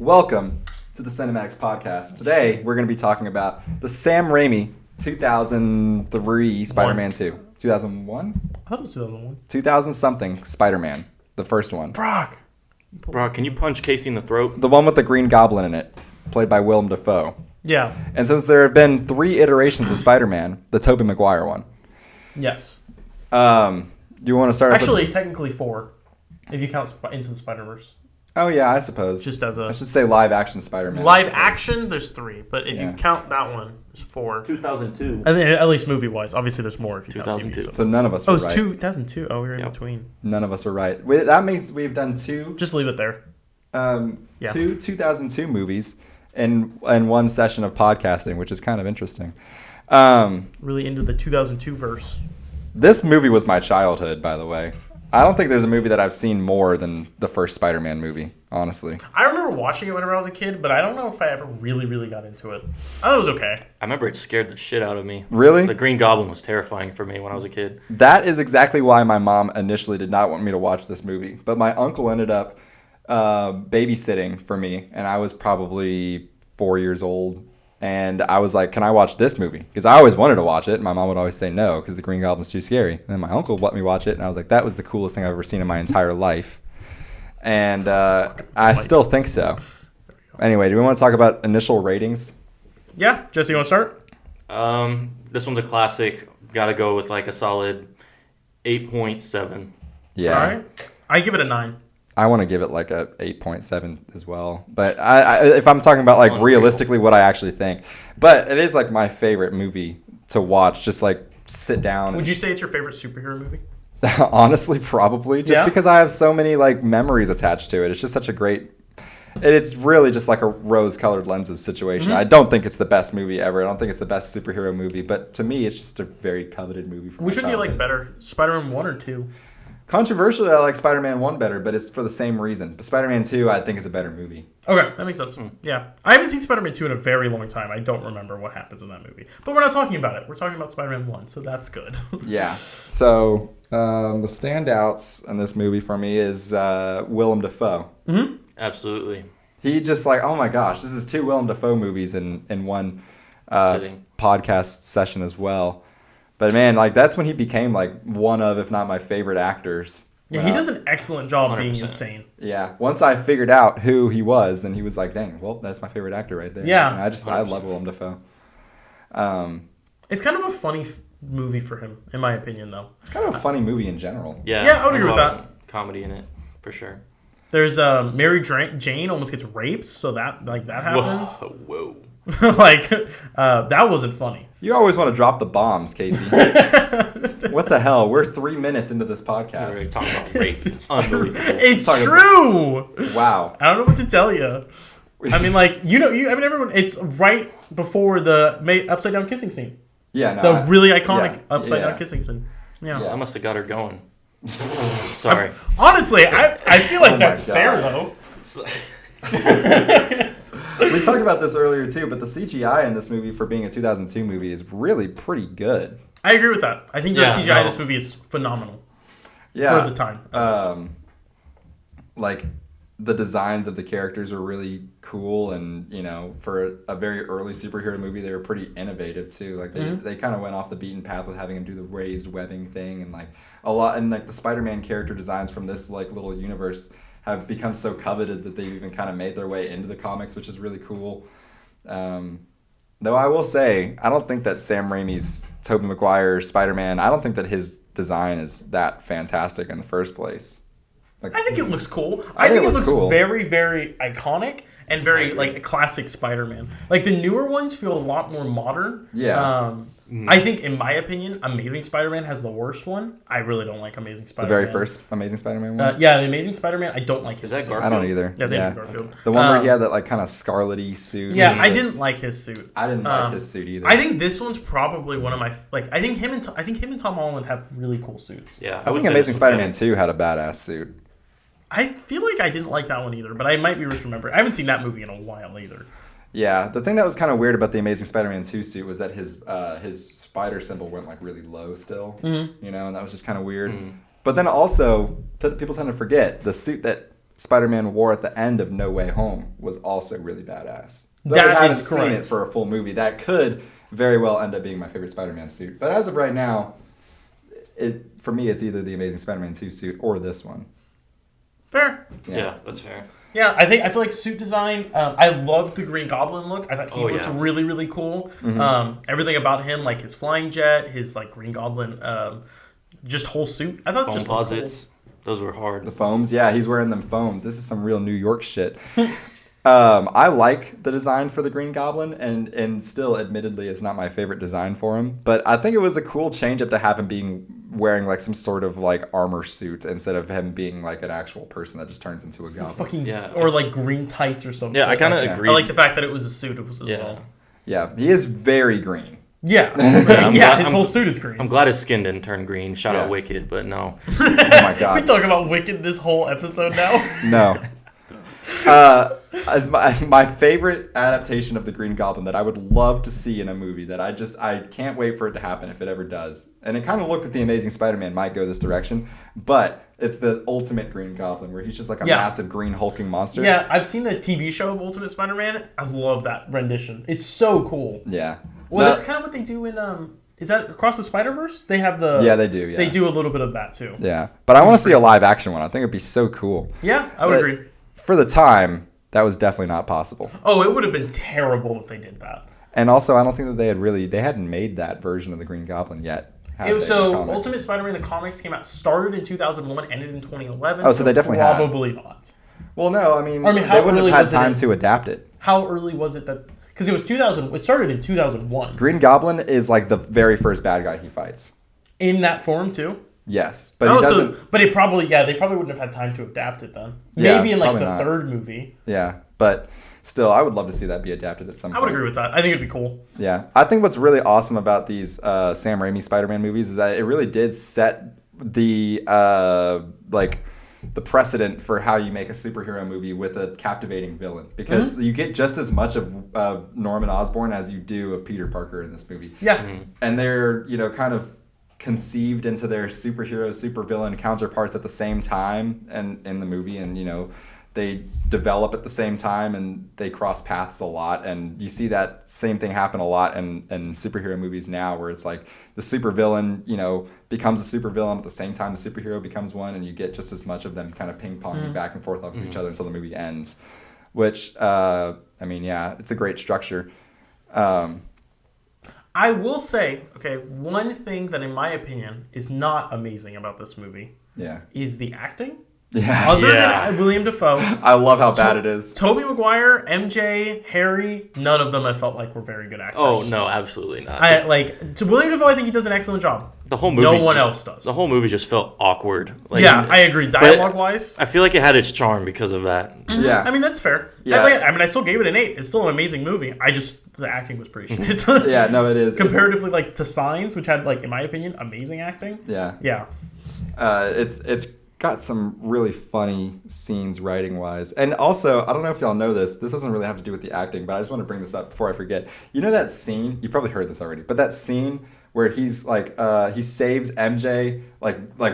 Welcome to the Cinematics Podcast. Today, we're going to be talking about the Sam Raimi 2003 Spider-Man 2. 2001? I thought it was 2001. 2000-something Spider-Man. The first one. Brock, can you punch Casey in the throat? The one with the Green Goblin in it, played by Willem Dafoe. Yeah. And since there have been 3 iterations of Spider-Man, the Tobey Maguire one. Yes. You want to start Actually, technically 4, if you count Into the Spider-Verse. Oh, yeah, I suppose. Just as a... I should say live-action Spider-Man. Live action, there's 3. But if you count that one, there's 4. 2002. I think, at least movie-wise. Obviously, there's more if you count 2002. TV. So none of us were right. Oh, it's 2002. Oh, we were in between. None of us were right. That means we've done 2... Just leave it there. 2 2002 movies in one session of podcasting, which is kind of interesting. Really into the 2002 verse. This movie was my childhood, by the way. I don't think there's a movie that I've seen more than the first Spider-Man movie, honestly. I remember watching it whenever I was a kid, but I don't know if I ever really got into it. I thought it was okay. I remember it scared the shit out of me. Really? The Green Goblin was terrifying for me when I was a kid. That is exactly why my mom initially did not want me to watch this movie. But my uncle ended up babysitting for me, and I was probably 4 years old. And I was like, can I watch this movie? Because I always wanted to watch it. And my mom would always say no because the Green Goblin's too scary. And then my uncle let me watch it. And I was like, that was the coolest thing I've ever seen in my entire life. And I still think so. Anyway, do we want to talk about initial ratings? Yeah. Jesse, you want to start? This one's a classic. Got to go with like a solid 8.7. Yeah. All right. I give it a 9. I want to give it like a 8.7 as well. But if I'm talking about like realistically what I actually think. But it is like my favorite movie to watch. Just like sit down. Would you say it's your favorite superhero movie? Honestly, probably. Just because I have so many like memories attached to it. It's just such a great... It's really just like a rose-colored lenses situation. Mm-hmm. I don't think it's the best movie ever. I don't think it's the best superhero movie. But to me, it's just a very coveted movie. Which one do you like better? Spider-Man 1 or 2? Controversially, I like Spider-Man 1 better, but it's for the same reason. But Spider-Man 2, I think, is a better movie. Okay, that makes sense. Yeah. I haven't seen Spider-Man 2 in a very long time. I don't remember what happens in that movie. But we're not talking about it. We're talking about Spider-Man 1, so that's good. Yeah. So, the standouts in this movie for me is Willem Dafoe. Mm-hmm. Absolutely. He just like, oh my gosh, this is 2 Willem Dafoe movies in one podcast session as well. But man, like that's when he became like one of, if not my favorite actors. Yeah, he does an excellent job 100%. being insane. Yeah, once I figured out who he was, then he was like, dang, well, that's my favorite actor right there. Yeah, and I love Willem Dafoe. It's kind of a funny movie for him, in my opinion, though. It's kind of a funny movie in general. Yeah, I would agree with that. Comedy in it, for sure. There's Mary Jane almost gets raped, so that happens. Whoa. That wasn't funny. You always want to drop the bombs, Casey. What the hell? We're 3 minutes into this podcast. We're talking about rape. It's unbelievable. It's true. Wow. I don't know what to tell you. I mean, everyone. It's right before the upside down kissing scene. Yeah, no. The really iconic upside down kissing scene. Yeah. I must have got her going. Sorry. Honestly, I feel like that's fair though. We talked about this earlier too, but the CGI in this movie for being a 2002 movie is really pretty good. I agree with that. I think the CGI in this movie is phenomenal. Yeah. For the time. Like the designs of the characters were really cool, and for a very early superhero movie, they were pretty innovative too. Like they kind of went off the beaten path with having him do the raised webbing thing, and like a lot, and like the Spider-Man character designs from this like little universe have become so coveted that they've even kind of made their way into the comics, which is really cool. Though I will say, I don't think that Sam Raimi's Tobey Maguire Spider-Man, I don't think that his design is that fantastic in the first place. Like, I think it looks cool. I think it looks cool. Very, very iconic and very like a classic Spider-Man. Like the newer ones feel a lot more modern. Yeah. I think, in my opinion, Amazing Spider-Man has the worst one. I really don't like Amazing Spider-Man. The very first Amazing Spider-Man one? Yeah, the Amazing Spider-Man, I don't like his suit. I don't either. Yeah, Andrew Garfield. The one where he had that like kind of scarlet-y suit. Yeah, I didn't like his suit. I didn't like his suit either. I think this one's probably one of my I think him and Tom Holland have really cool suits. Yeah, I think Amazing Spider-Man 2 had a badass suit. I feel like I didn't like that one either, but I might be misremembering. I haven't seen that movie in a while either. Yeah, the thing that was kind of weird about the Amazing Spider-Man 2 suit was that his spider symbol went like really low still, and that was just kind of weird. But then also, people tend to forget the suit that Spider-Man wore at the end of No Way Home was also really badass. Though That I haven't is seen correct. it for a full movie. That could very well end up being my favorite Spider-Man suit. But as of right now, for me, it's either the Amazing Spider-Man 2 suit or this one. Fair. Yeah, that's fair. Yeah, I feel like suit design. I loved the Green Goblin look. I thought he looked really, really cool. Mm-hmm. Everything about him, like his flying jet, his like Green Goblin, just whole suit. I thought Foam just closets. Those were hard. The foams, yeah, he's wearing them foams. This is some real New York shit. I like the design for the Green Goblin, and still, admittedly, it's not my favorite design for him. But I think it was a cool change up to have him being wearing like some sort of like armor suit instead of him being like an actual person that just turns into a goblin. Fucking or like green tights or something. Yeah, I kind of agree. I like the fact that it was a suit. It was as well. Yeah, he is very green. Yeah, his whole suit is green. I'm glad his skin didn't turn green. Shout out Wicked, but no. Oh my god. We talk about Wicked this whole episode now. No. My favorite adaptation of the Green Goblin that I would love to see in a movie that I can't wait for it to happen if it ever does. And it kind of looked at the Amazing Spider-Man might go this direction, but it's the Ultimate Green Goblin where he's just like a massive green hulking monster. Yeah, I've seen the TV show of Ultimate Spider-Man. I love that rendition. It's so cool. Yeah. Well, that's kind of what they do in is that Across the Spider-Verse? They have the they do. Yeah. They do a little bit of that too. Yeah, but I want to see a live action one. I think it'd be so cool. Yeah, I would agree. For the time, that was definitely not possible. Oh, it would have been terrible if they did that. And also, I don't think that they hadn't made that version of the Green Goblin yet. Ultimate Spider-Man, the comics started in 2001, ended in 2011. Oh, so they definitely probably not. Well, no, I mean how they wouldn't early have had was it time to adapt it. How early was it that? Because it was 2000. It started in 2001. Green Goblin is like the very first bad guy he fights. In that form too. Yes, but he doesn't. But they probably wouldn't have had time to adapt it then. Yeah, maybe in like the not. third movie. Yeah, but still, I would love to see that be adapted at some point. I would agree with that. I think it'd be cool. Yeah, I think what's really awesome about these Sam Raimi Spider-Man movies is that it really did set the the precedent for how you make a superhero movie with a captivating villain, because you get just as much of Norman Osborn as you do of Peter Parker in this movie. Yeah, and they're kind of conceived into their superhero supervillain counterparts at the same time and in the movie, and they develop at the same time and they cross paths a lot, and you see that same thing happen a lot in superhero movies now, where it's like the supervillain becomes a supervillain at the same time the superhero becomes one, and you get just as much of them kind of ping-ponging back and forth off of each other until the movie ends, which it's a great structure. I will say, one thing that in my opinion is not amazing about this movie is the acting. Yeah. Other than William Dafoe. I love how bad it is. Tobey Maguire, MJ, Harry, none of them I felt like were very good actors. Oh, no, absolutely not. To William Dafoe, I think he does an excellent job. The whole movie. No one else does. The whole movie just felt awkward. I agree. Dialogue-wise. I feel like it had its charm because of that. Mm-hmm. Yeah. I mean, that's fair. Yeah. I still gave it an 8. It's still an amazing movie. The acting was pretty shit. Yeah, no, it is. Comparatively, to Signs, which had, in my opinion, amazing acting. Yeah. Yeah. It's got some really funny scenes writing wise, and also I don't know if y'all know this doesn't really have to do with the acting, but I just want to bring this up before I forget. That scene, you probably heard this already, but that scene where he's he saves MJ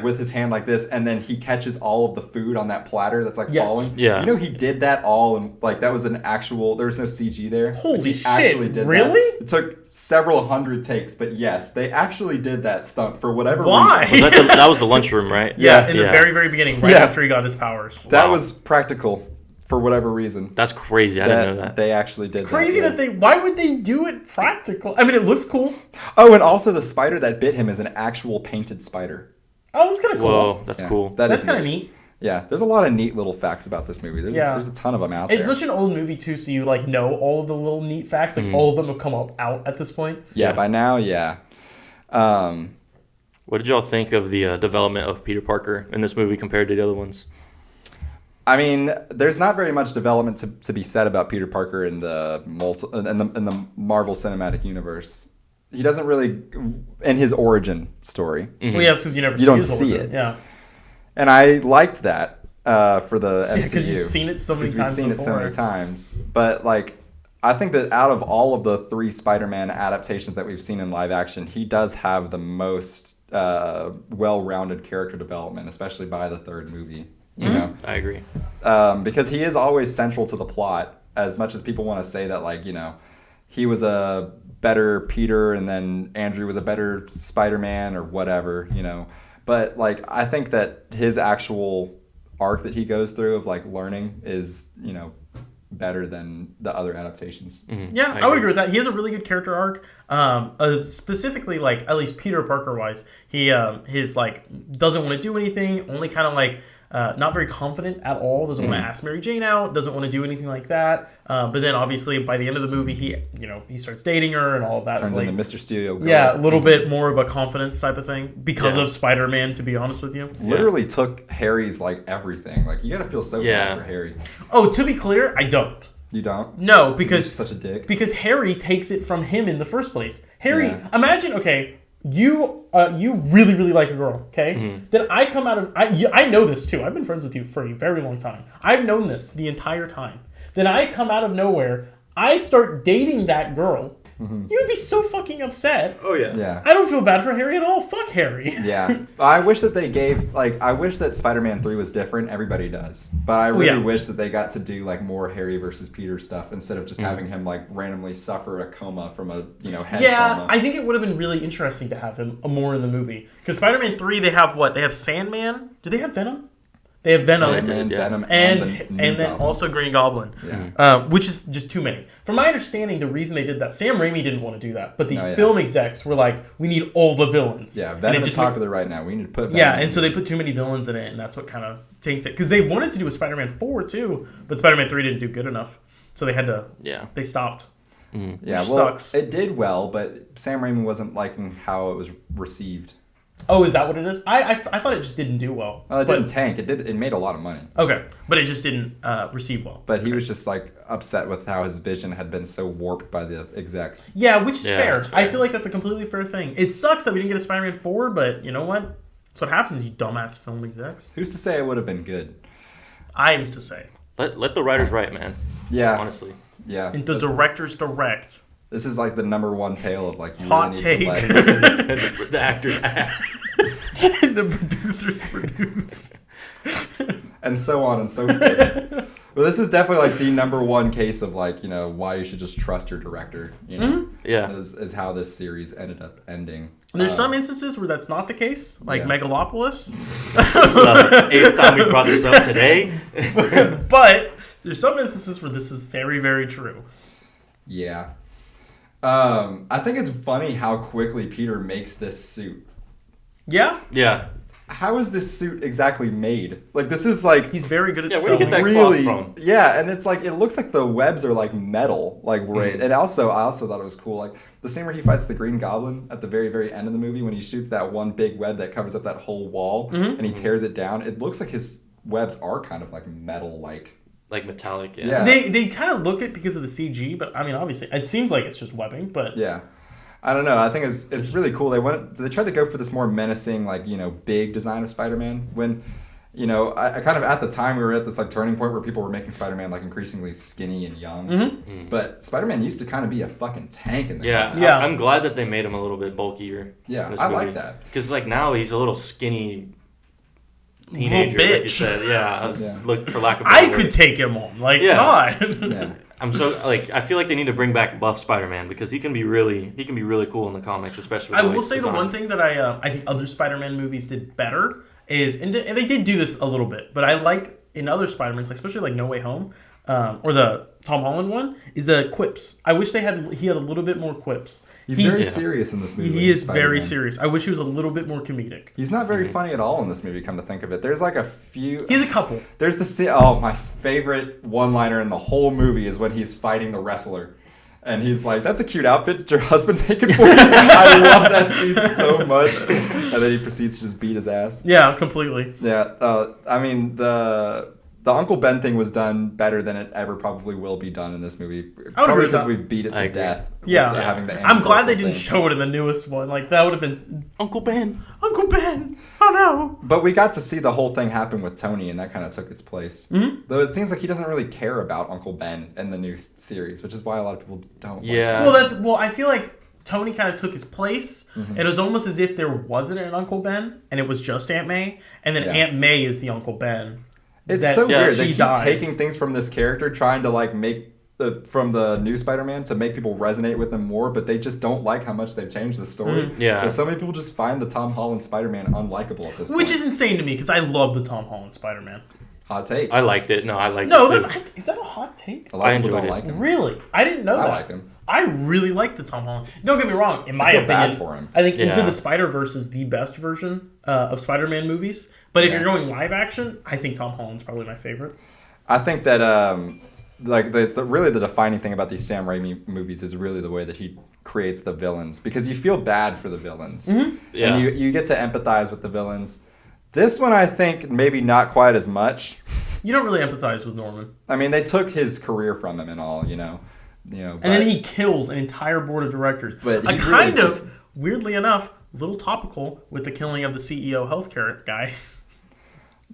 with his hand like this, and then he catches all of the food on that platter that's falling. Yeah. He did that all, and that was an actual. There was no CG there. Holy shit! Actually did really? That. It took several hundred takes, but yes, they actually did that stunt for whatever Why? reason. That was the lunchroom, right? Yeah, in the very, very beginning, right after he got his powers. That was practical. For whatever reason. That's crazy. I didn't know that. They actually did crazy that why would they do it practical? I mean, it looked cool. Oh, and also the spider that bit him is an actual painted spider. Oh, that's kind of cool. Whoa, that's cool. That's kind of neat. Yeah, there's a lot of neat little facts about this movie. There's a ton of them out there. It's such an old movie, too, so you, know all of the little neat facts. All of them have come out at this point. Yeah, by now, yeah. What did y'all think of the development of Peter Parker in this movie compared to the other ones? I mean, there's not very much development to be said about Peter Parker in the Marvel Cinematic Universe. He doesn't really, in his origin story. Mm-hmm. Well, yeah, because you don't see it. Yeah, and I liked that for the MCU because you've seen it so many times. It so many times, but I think that out of all of the 3 Spider-Man adaptations that we've seen in live action, he does have the most well-rounded character development, especially by the 3rd movie. You know, I agree. Because he is always central to the plot. As much as people want to say that, like, you know, he was a better Peter and then Andrew was a better Spider-Man or whatever, you know. But like, I think that his actual arc that he goes through of like learning is, you know, better than the other adaptations. Mm-hmm. Yeah, I would agree with that. He has a really good character arc. Specifically, like, at least Peter Parker wise, he his like doesn't want to do anything, only kind of like not very confident at all, doesn't want to ask Mary Jane out, doesn't want to do anything like that. But then obviously by the end of the movie, he starts dating her and all of that. Turns so, like, into Mr. Studio Girl. Yeah, a little bit more of a confidence type of thing because of Spider-Man, to be honest with you. Literally took Harry's like everything. Like, you gotta feel so bad for Harry. Oh, to be clear, I don't. You don't? No, because he's such a dick. Because Harry takes it from him in the first place. Harry, imagine, okay, you really, really like a girl, okay? Mm-hmm. Then I come out of... I know this, too. I've been friends with you for a very long time. I've known this the entire time. Then I come out of nowhere. I start dating that girl. Mm-hmm. You'd be so fucking upset. Oh, yeah. Yeah. I don't feel bad for Harry at all. Fuck Harry. Yeah. I wish that they gave... Like, I wish that Spider-Man 3 was different. Everybody does. But I really wish that they got to do, like, more Harry versus Peter stuff instead of just having him, like, randomly suffer a coma from a, you know, head trauma. I think it would have been really interesting to have him more in the movie. Because Spider-Man 3, they have what? They have Sandman. Do they have Venom? They have Venom, Sandman, Venom, and then also Green Goblin, which is just too many. From my understanding, the reason they did that, Sam Raimi didn't want to do that, but the film execs were like, "We need all the villains." Yeah, Venom is popular right now. We need to put Venom and so they put too many villains in it, and that's what kind of taints it. Because they wanted to do a Spider-Man 4 too, but Spider-Man 3 didn't do good enough, so they had to. Yeah, they stopped. Mm-hmm. Yeah, well, it did well, but Sam Raimi wasn't liking how it was received. Oh, is that what it is? I thought it just didn't do well. It didn't tank. It made a lot of money. Okay, but it just didn't receive well. But he was just like upset with how his vision had been so warped by the execs. Yeah, which is fair. I feel like that's a completely fair thing. It sucks that we didn't get a Spider-Man 4, but you know what? That's what happens, you dumbass film execs. Who's to say it would have been good? I am to say. Let the writers write, man. Yeah. Honestly. Yeah. And the directors direct. This is like the #1 tale of like you hot really need take. To the actors act. And the producers produce. And so on and so forth. Well, this is definitely like the #1 case of like, you know, why you should just trust your director. You know, is how this series ended up ending. There's some instances where that's not the case, like Megalopolis. Eighth time we brought this up today. But there's some instances where this is very, very true. Yeah. I think it's funny how quickly Peter makes this suit. Yeah? Yeah. How is this suit exactly made? Like, this is like... He's very good at where do you get that cloth from? Yeah, and it's like, it looks like the webs are like metal. Like, and also, I also thought it was cool. Like, the scene where he fights the Green Goblin at the very, very end of the movie, when he shoots that one big web that covers up that whole wall, and he tears it down, it looks like his webs are kind of like metal-like. Like metallic, yeah. They kind of look it because of the CG, but I mean, obviously, it seems like it's just webbing, but... Yeah. I don't know. I think it's really cool. They tried to go for this more menacing, like, you know, big design of Spider-Man. When, you know, I kind of at the time we were at this like turning point where people were making Spider-Man like increasingly skinny and young. But Spider-Man used to kind of be a fucking tank in the comics. I'm glad that they made him a little bit bulkier. Yeah, I like that because like now he's a little skinny. Teenager, bitch. Like you said, look for lack of. I could take him on, like, God. Yeah. I'm so like I feel like they need to bring back buff Spider-Man because he can be really cool in the comics, especially. I will say the one thing that I think other Spider-Man movies did better is, and they did do this a little bit, but I like in other Spider-Mans, like, especially like No Way Home, or the Tom Holland one, is the quips. I wish he had a little bit more quips. He's very serious in this movie. He is very serious. I wish he was a little bit more comedic. He's not very funny at all in this movie, come to think of it. There's like a few... He has a couple. There's the scene... Oh, my favorite one-liner in the whole movie is when he's fighting the wrestler. And he's like, that's a cute outfit. Did your husband make it for you? I love that scene so much. And then he proceeds to just beat his ass. Yeah, completely. Yeah. I mean, the Uncle Ben thing was done better than it ever probably will be done in this movie. Probably because we beat it to death. Yeah. Having the I'm glad they didn't show it in the newest one. Like, that would have been... Uncle Ben. Uncle Ben. Oh, no. But we got to see the whole thing happen with Tony, and that kind of took its place. Mm-hmm. Though it seems like he doesn't really care about Uncle Ben in the new series, which is why a lot of people don't like it. Well, I feel like Tony kind of took his place, and it was almost as if there wasn't an Uncle Ben, and it was just Aunt May, and then Aunt May is the Uncle Ben. It's that so weird. They she keep died. taking things from this character, trying to like make from the new Spider-Man to make people resonate with him more, but they just don't like how much they've changed the story. Yeah. Because so many people just find the Tom Holland Spider-Man unlikable at this point. Which is insane to me because I love the Tom Holland Spider-Man. Hot take. I liked it. No, I liked No, it too. is that a hot take? A lot I of people enjoyed don't it. like him. Really? I didn't know I that. like him. I really like the Tom Holland. Don't get me wrong. In my feel opinion, bad for him. I think Yeah. Into the Spider-Verse is the best version of Spider-Man movies. But if Yeah. you're going live action, I think Tom Holland's probably my favorite. I think that like the really the defining thing about these Sam Raimi movies is really the way that he creates the villains, because you feel bad for the villains. Yeah. And you get to empathize with the villains. This one, I think, maybe not quite as much. You don't really empathize with Norman. I mean, they took his career from him and all, And then he kills an entire board of directors. But A he kind really of, just- weirdly enough, little topical with the killing of the CEO healthcare guy.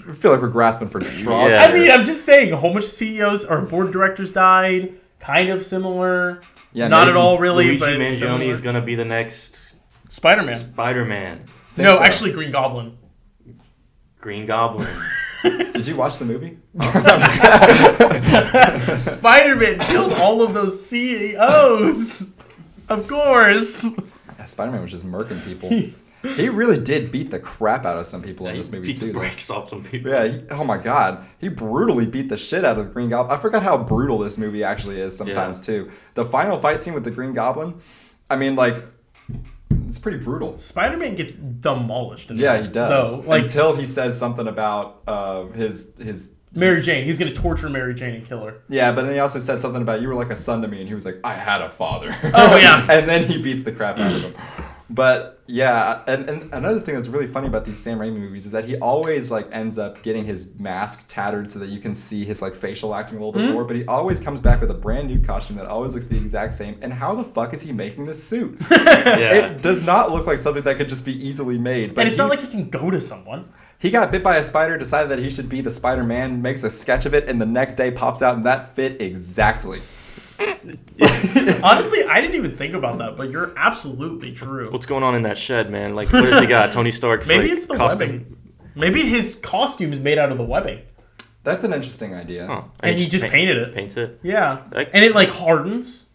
I feel like we're grasping for straws. Yeah. I mean, I'm just saying, a whole bunch of CEOs or board directors died. Kind of similar. Yeah, Not at maybe all, really, Luigi but it's Mangione similar. is gonna be the next Spider-Man. Spider-Man. Think No, so. actually, Green Goblin. Green Goblin. Did you watch the movie? Spider-Man killed all of those CEOs. Of course. Yeah, Spider-Man was just murking people. He really did beat the crap out of some people in this movie Beat too. the though. brakes off some people. Yeah, oh my god. He brutally beat the shit out of the Green Goblin. I forgot how brutal this movie actually is sometimes too. The final fight scene with the Green Goblin, I mean, like, it's pretty brutal. Spider-Man gets demolished. In Yeah, that, he does. Though, like Until he says something about his Mary Jane. He's going to torture Mary Jane and kill her. yeah, but then he also said something about you were like a son to me, and he was like, I had a father. Oh, yeah. And then he beats the crap out of him. But yeah, and another thing that's really funny about these Sam Raimi movies is that he always like ends up getting his mask tattered so that you can see his like facial acting a little bit more. But he always comes back with a brand new costume that always looks the exact same. And how the fuck is he making this suit? Yeah. It does not look like something that could just be easily made. But And it's not like he can go to someone. he got bit by a spider, decided that he should be the Spider-Man, makes a sketch of it, and the next day pops out, and that fit exactly. Honestly, I didn't even think about that, but you're absolutely true. What's going on in that shed, man? Like, what has he got? Tony Stark's Maybe like, it's the costume. webbing. Maybe his costume is made out of the webbing. That's an interesting idea. Oh, And he just painted it. Paints it. Yeah. Like- And it like hardens.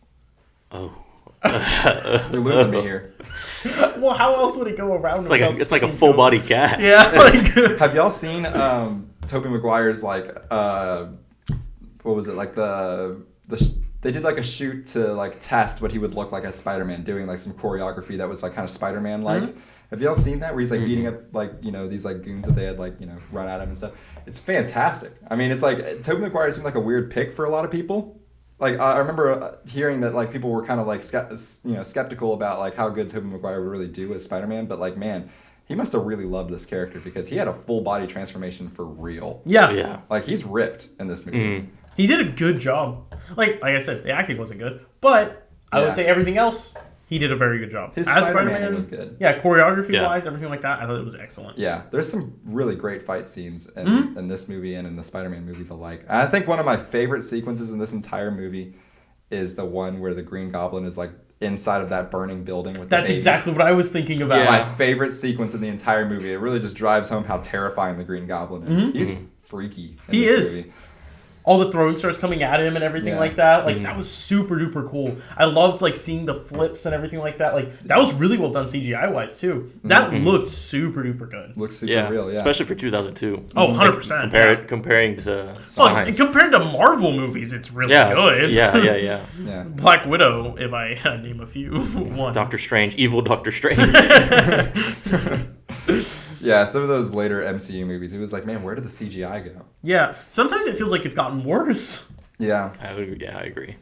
Oh. You're losing me here. Well, how else would it go around? It's like a full body cast. Yeah, like Have y'all seen Tobey Maguire's like what was it, like they did like a shoot to like test what he would look like as Spider-Man, doing like some choreography that was like kind of Spider-Man like. Mm-hmm. Have y'all seen that where he's like beating up like these like goons that they had like run at him and stuff? It's fantastic. I mean, it's like Tobey Maguire seemed like a weird pick for a lot of people. Like I remember hearing that like people were kind of like skeptical about like how good Tobey Maguire would really do as Spider-Man, but like man, he must have really loved this character because he had a full body transformation for real. yeah. Yeah. Like he's ripped in this movie. He did a good job. Like I said, the acting wasn't good, but I Yeah. would say everything else he did a very good job. His As Spider-Man was good. Yeah, choreography Yeah. wise, everything like that, I thought it was excellent. Yeah, there's some really great fight scenes in, Mm-hmm. in this movie and in the Spider-Man movies alike. And I think one of my favorite sequences in this entire movie is the one where the Green Goblin is like inside of that burning building with That's the baby. exactly what I was thinking about. Yeah. My favorite sequence in the entire movie. It really just drives home how terrifying the Green Goblin is. He's freaky in Mm-hmm. He this is. movie. All the throne stars coming at him and everything Yeah. like that. Like that was super duper cool. I loved like seeing the flips and everything like that. Like that was really well done CGI wise too. That looked super duper good. Looks super Yeah. real, yeah. Especially for 2002. Oh, 100%. Comparing to Well, Science. compared to Marvel movies, it's really Yeah. good. Yeah. Yeah. yeah. Black Widow, if I name a few. One. Doctor Strange, evil Doctor Strange. Yeah, some of those later MCU movies, it was like, man, where did the CGI go? Yeah. Sometimes it feels like it's gotten worse. Yeah. I agree.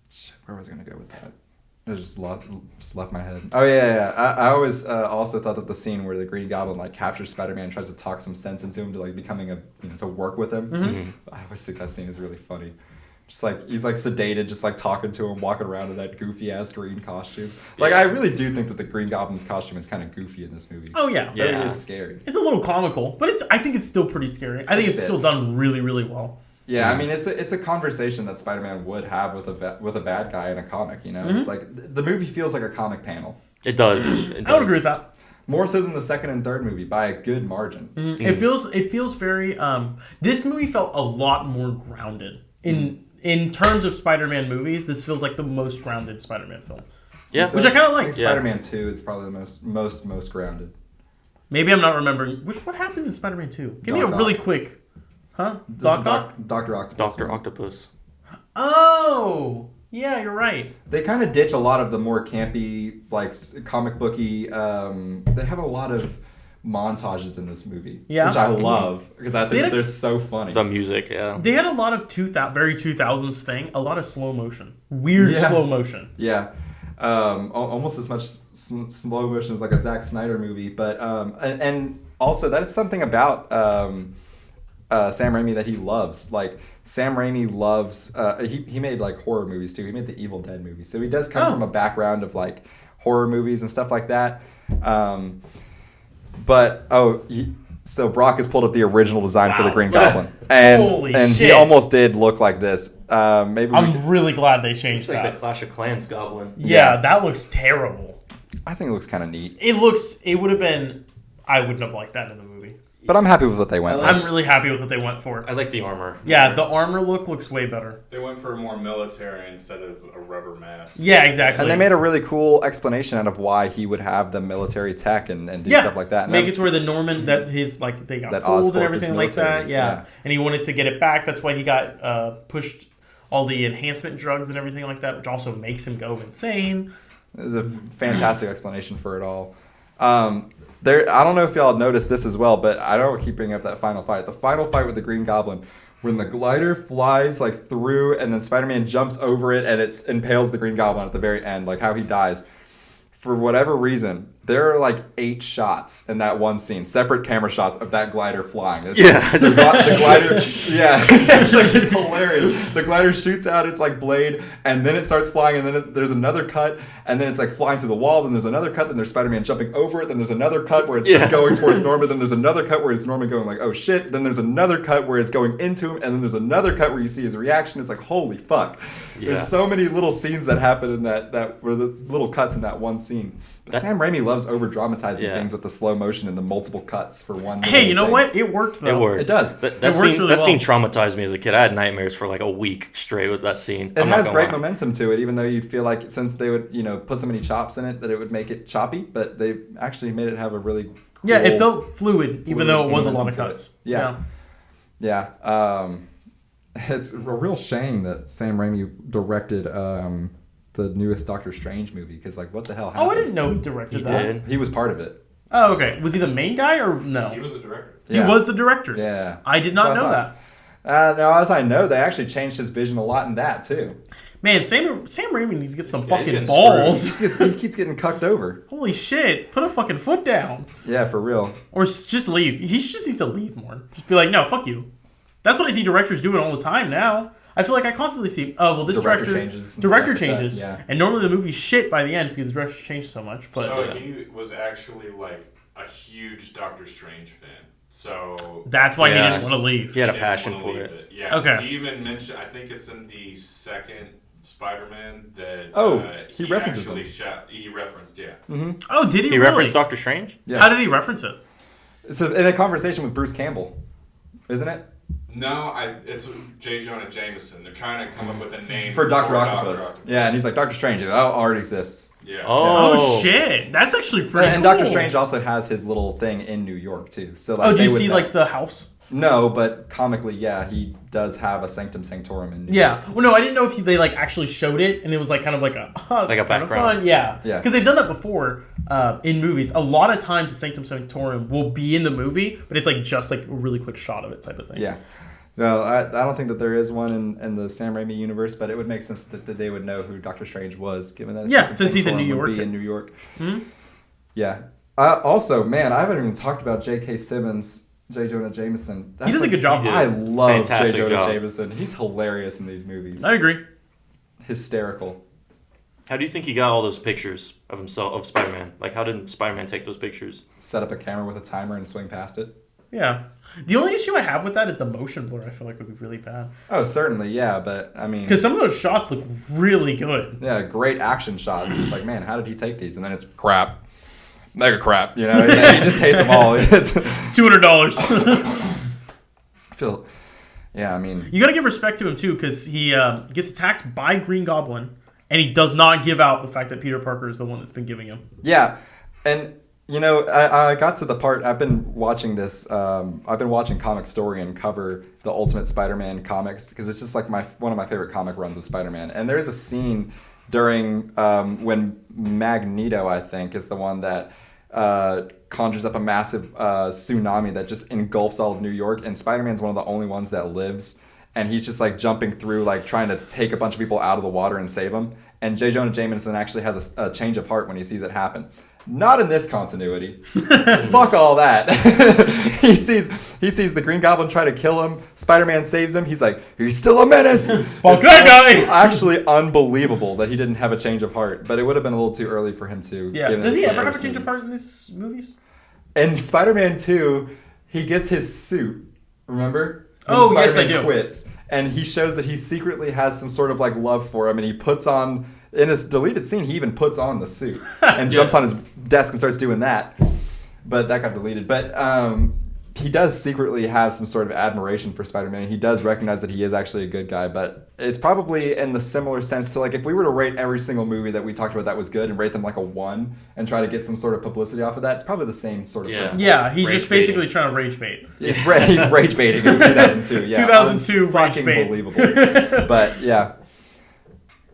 Shit, where was I going to go with that? It just left my head. Oh, yeah. I always also thought that the scene where the Green Goblin, like, captures Spider-Man and tries to talk some sense into him to, like, becoming to work with him. I always think that scene is really funny. Just, like, he's, like, sedated, just, like, talking to him, walking around in that goofy-ass green costume. Like, I really do think that the Green Goblin's costume is kind of goofy in this movie. Oh, yeah. But Yeah. it is scary. It's a little comical, but I think it's still pretty scary. I think It it's still fits. done really, really well. Yeah, I mean, it's a conversation that Spider-Man would have with a bad guy in a comic, It's like, the movie feels like a comic panel. It does. I would agree with that. More so than the second and third movie by a good margin. Mm-hmm. It feels very. This movie felt a lot more grounded in terms of Spider-Man movies. This feels like the most grounded Spider-Man film. Yeah, which I kind of like. Spider-Man 2 is probably the most grounded. Maybe I'm not remembering. What happens in Spider-Man 2? Give me a really quick. Huh? Dr. Octopus. Dr. Octopus. Oh! Yeah, you're right. They kind of ditch a lot of the more campy, like, comic booky. They have a lot of montages in this movie. Yeah. Which I love, because I think they're so funny. The music, yeah. They had a lot of very 2000s thing. A lot of slow motion. Weird slow motion. Yeah. Almost as much slow motion as like a Zack Snyder movie, but and also that is something about Sam Raimi that he loves. Like Sam Raimi loves he made like horror movies too. He made the Evil Dead movies, so he does come from a background of like horror movies and stuff like that. So Brock has pulled up the original design for the Green Goblin, and he almost did look like this. I'm really glad they changed that. It's like the Clash of Clans Goblin. Yeah, that looks terrible. I think it looks kind of neat. It would have been. I wouldn't have liked that in the movie. But I'm happy with what they went with. I'm really happy with what they went for. I like the armor. Yeah, the armor looks way better. They went for a more military instead of a rubber mask. Yeah, exactly. And they made a really cool explanation out of why he would have the military tech and do stuff like that. And make it to where the Norman they got pulled and everything like that. Yeah, and he wanted to get it back. That's why he got pushed all the enhancement drugs and everything like that, which also makes him go insane. It was a fantastic explanation for it all. I don't know if y'all noticed this as well, but I don't keep bringing up that final fight. The final fight with the Green Goblin, when the glider flies like through, and then Spider-Man jumps over it, and it impales the Green Goblin at the very end, like how he dies. For whatever reason, there are like 8 shots in that one scene, separate camera shots of that glider flying. The glider, it's hilarious. The glider shoots out its like blade, and then it starts flying, and then there's another cut, and then it's like flying through the wall. Then there's another cut. Then there's Spider-Man jumping over it. Then there's another cut where it's just going towards Norman. Then there's another cut where it's Norman going like, oh shit. Then there's another cut where it's going into him, and then there's another cut where you see his reaction. It's like, holy fuck. Yeah. There's so many little scenes that happen in that where the little cuts in that one scene. But Sam Raimi loves over dramatizing things with the slow motion and the multiple cuts for one. Hey, you know what? It worked though. It worked. It does. That scene traumatized me as a kid. I had nightmares for like a week straight with that scene. It has great momentum to it, even though you'd feel like since they would put so many chops in it that it would make it choppy, but they actually made it have a really cool it felt fluid even though it was a lot of cuts. Yeah. It's a real shame that Sam Raimi directed the newest Doctor Strange movie, because like what the hell happened? I didn't know he directed that. He was part of it. Oh, okay. Was he the main guy or no? He was the director. He was the director. Yeah. I did not know that. Now, as I know, they actually changed his vision a lot in that too. Man, Sam Raimi needs to get some fucking balls. He keeps getting cucked over. Holy shit. Put a fucking foot down. Yeah, for real. Or just leave. He just needs to leave more. Just be like, no, fuck you. That's what I see directors doing all the time now. I feel like I constantly see, this director changes. Yeah. And normally the movie's shit by the end because the director changed so much. But so he was actually like a huge Doctor Strange fan. So that's why he didn't want to leave. He had a passion for it. Yeah. Okay. He even mentioned, I think it's in the second Spider-Man that he references him. He referenced, yeah. Mm-hmm. Oh, did he? He referenced Doctor Strange? Yes. How did he reference it? It's in a conversation with Bruce Campbell, isn't it? No, it's J. Jonah Jameson. They're trying to come up with a name for Dr. Octopus. Yeah, and he's like, Doctor Strange. Already exists. Yeah. Oh shit, that's actually pretty. And cool. Doctor Strange also has his little thing in New York too. So like, do you see like the house? No, but comically, yeah, he does have a Sanctum Sanctorum in New York. Well, no, I didn't know if they like actually showed it, and it was like kind of like a background. Fun. Yeah, yeah, because they've done that before in movies. A lot of times, the Sanctum Sanctorum will be in the movie, but it's like just like a really quick shot of it, type of thing. Yeah. No, I don't think that there is one in the Sam Raimi universe, but it would make sense that they would know who Doctor Strange was, given that since he's in New York. Be in New York. Mm-hmm. Yeah. Also, man, I haven't even talked about J.K. Simmons, J. Jonah Jameson. He does a good job. I love J. Jonah Jameson. He's hilarious in these movies. I agree. Hysterical. How do you think he got all those pictures of himself, of Spider-Man? Like, how did Spider-Man take those pictures? Set up a camera with a timer and swing past it. Yeah. The only issue I have with that is the motion blur. I feel like would be really bad. Oh, certainly, yeah, but I mean, because some of those shots look really good. Yeah, great action shots. It's like, man, how did he take these? And then it's crap. mega crap. You know, he just hates them all. It's, $200. I feel, yeah. I mean, You gotta give respect to him too, because he gets attacked by Green Goblin, and he does not give out the fact that Peter Parker is the one that's been giving him. yeah, and you know, I got to the part. I've been watching this. I've been watching Comic Historian cover the Ultimate Spider-Man comics because it's just like one of my favorite comic runs of Spider-Man. And there's a scene during when Magneto, I think, is the one that conjures up a massive tsunami that just engulfs all of New York, and Spider-Man's one of the only ones that lives, and he's just like jumping through, like trying to take a bunch of people out of the water and save them. And J. Jonah Jameson actually has a change of heart when he sees it happen. Not in this continuity. Fuck all that. he sees the Green Goblin try to kill him. Spider-Man saves him. He's like, he's still a menace. Fuck that guy. Actually unbelievable that he didn't have a change of heart. But it would have been a little too early for him to. Yeah. Given Does he this ever have a first change of movie. heart in these movies? In Spider-Man 2, he gets his suit. Remember? When Oh, yes, I Spider-Man do. quits, and he shows that he secretly has some sort of like love for him, and he puts on. In his deleted scene, he even puts on the suit and jumps on his desk and starts doing that. But that got deleted. But he does secretly have some sort of admiration for Spider-Man. He does recognize that he is actually a good guy. But it's probably in the similar sense to, like, if we were to rate every single movie that we talked about that was good and rate them like a 1 and try to get some sort of publicity off of that, it's probably the same sort of principle. Yeah, he's Rage just basically baiting. trying to rage bait. He's rage baiting in 2002. Yeah, 2002 rage fucking bait. believable. But yeah.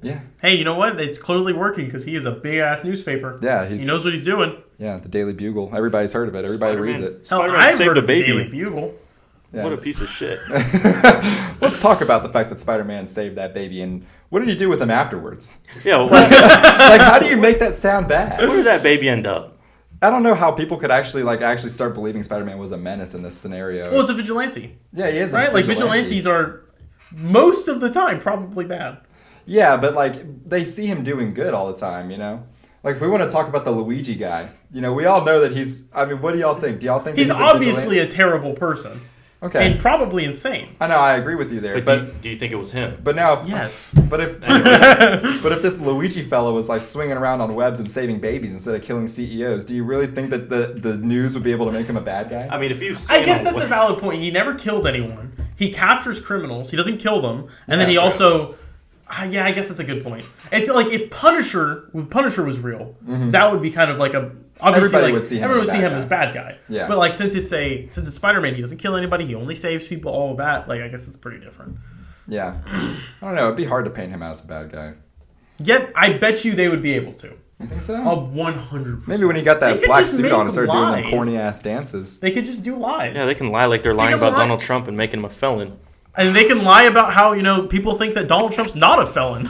Yeah. Hey, you know what? It's clearly working because he is a big ass newspaper. Yeah, He knows what he's doing. Yeah, the Daily Bugle. Everybody's heard of it. Everybody reads it. Hell, Spider-Man I've saved heard a of the baby. Daily Bugle. Yeah. What a piece of shit. Let's talk about the fact that Spider-Man saved that baby, and what did you do with him afterwards? Yeah, Like, how do you make that sound bad? where did that baby end up? I don't know how people could actually start believing Spider-Man was a menace in this scenario. Well, it's a vigilante, Yeah, he is. right? A Like vigilante. vigilantes are most of the time probably bad. Yeah, but like they see him doing good all the time, you know. Like if we want to talk about the Luigi guy, you know, we all know that he's. I mean, what do y'all think? Do y'all think He's that obviously a terrible person okay? and probably insane. I know, I agree with you there, But do you think it was him? but now, if, Yes. but if this Luigi fellow was like swinging around on webs and saving babies instead of killing CEOs, do you really think that the news would be able to make him a bad guy? I mean, if you. I guess that's a valid point. He never killed anyone. He captures criminals. He doesn't kill them, and then he That's also. Yeah, I guess that's a good point. It's like if Punisher was real, that would be kind of like a obviously Everybody like would see him everyone as a would see bad him guy. as bad guy. Yeah. But like since it's Spider-Man, he doesn't kill anybody. He only saves people. All of that. Like I guess it's pretty different. Yeah, I don't know. It'd be hard to paint him out as a bad guy. Yet I bet you they would be able to. You think so? 100%. Maybe when he got They that could black just suit make on and started doing lies. them corny ass dances. They could just do lies. Yeah, they can lie like they're lying can about lie. Donald Trump and making him a felon. And they can lie about how, people think that Donald Trump's not a felon.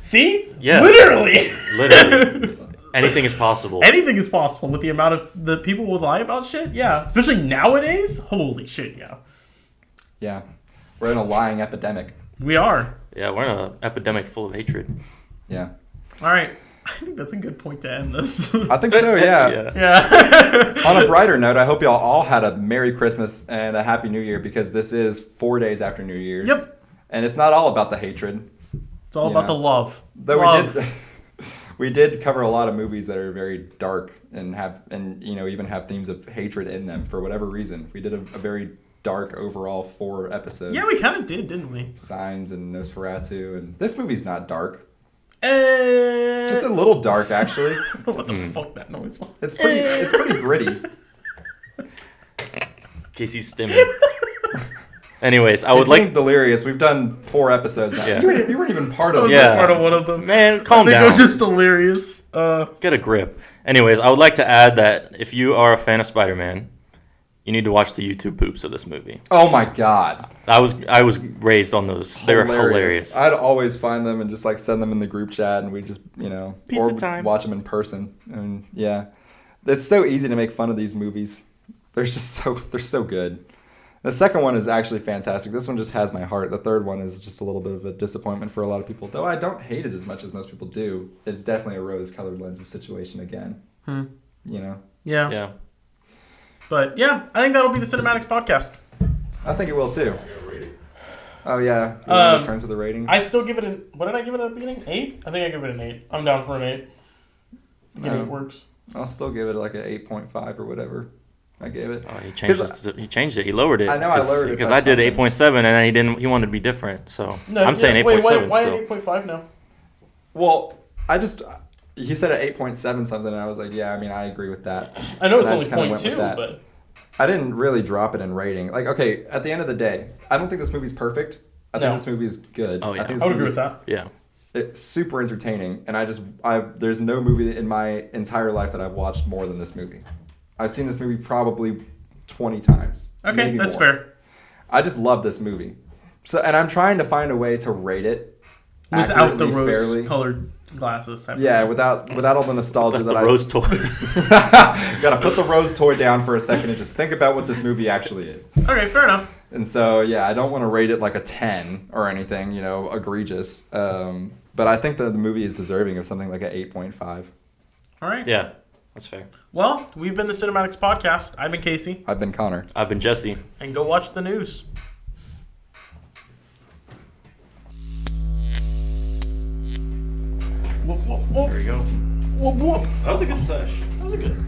See? Yeah. Literally. Literally. Anything is possible. Anything is possible with the amount of the people will lie about shit. Yeah. Especially nowadays. Holy shit, yeah. Yeah, we're in a lying epidemic. We are. Yeah, we're in an epidemic full of hatred. Yeah, All right. I think that's a good point to end this. I think so. Yeah. Yeah. On a brighter note, I hope y'all all had a Merry Christmas and a Happy New Year because this is 4 days after New Year's. Yep. And it's not all about the hatred. It's all about the love. Though Love. we did cover a lot of movies that are very dark and even have themes of hatred in them for whatever reason. We did a very dark overall 4 episodes. Yeah, we kind of did, didn't we? Signs and Nosferatu, and this movie's not dark. It's It's a little dark actually. what the fuck that noise was. It's pretty gritty. Casey's stimming. Anyways, I would It's like. getting delirious. We've done 4 episodes now. Yeah. You weren't even part of Yeah. this. Part of one of them. Man, calm I think down. I'm just delirious. Get a grip. Anyways, I would like to add that if you are a fan of Spider-Man, you need to watch the YouTube poops of this movie. Oh my god. I was raised on those. They were hilarious. I'd always find them and just like send them in the group chat and we just, Pizza or time. watch them in person. And yeah. It's so easy to make fun of these movies. They're so good. The second one is actually fantastic. This one just has my heart. The third one is just a little bit of a disappointment for a lot of people. Though I don't hate it as much as most people do. It's definitely a rose-colored lenses situation again. Yeah. Yeah. But yeah, I think that'll be the Cinematics podcast. I think it will too. Oh yeah. You want to turn to the ratings? I still give it what did I give it at the beginning? 8? I think I give it an 8. I'm down for an 8. getting it works. I'll still give it like an 8.5 or whatever. I gave it. Oh, he changed it. He lowered it. I know I lowered it because by I did something. 8.7 and then he didn't. He wanted to be different. So No, I'm saying 8.7. Wait, why so. 8.5 now? Well, he said at 8.7 something, and I was like, yeah, I mean, I agree with that. I know And I it's just kinda only went with 0.2, that. but I didn't really drop it in rating. Like, okay, at the end of the day, I don't think this movie's perfect. I think No. this movie is good. Oh, yeah. I think I this would agree with movie's that. Yeah. it's super entertaining, and there's no movie in my entire life that I've watched more than this movie. I've seen this movie probably 20 times. Okay, maybe that's more. fair. I just love this movie. So, and I'm trying to find a way to rate it Without the accurately, fairly. rose-colored glasses. Type Yeah, of without all the nostalgia The that I rose toy. gotta put the rose toy down for a second and just think about what this movie actually is. thing. Okay, fair enough. And so, yeah, I don't want to rate it like a 10 or anything, egregious. But I think that the movie is deserving of something like an 8.5. All right. Yeah, that's fair. Well, we've been the Cinematics Podcast. I've been Casey. I've been Connor. I've been Jesse. And go watch the news. Whoop, whoop, whoop. There we go. Whoop, whoop. That was a good sesh. That was a good.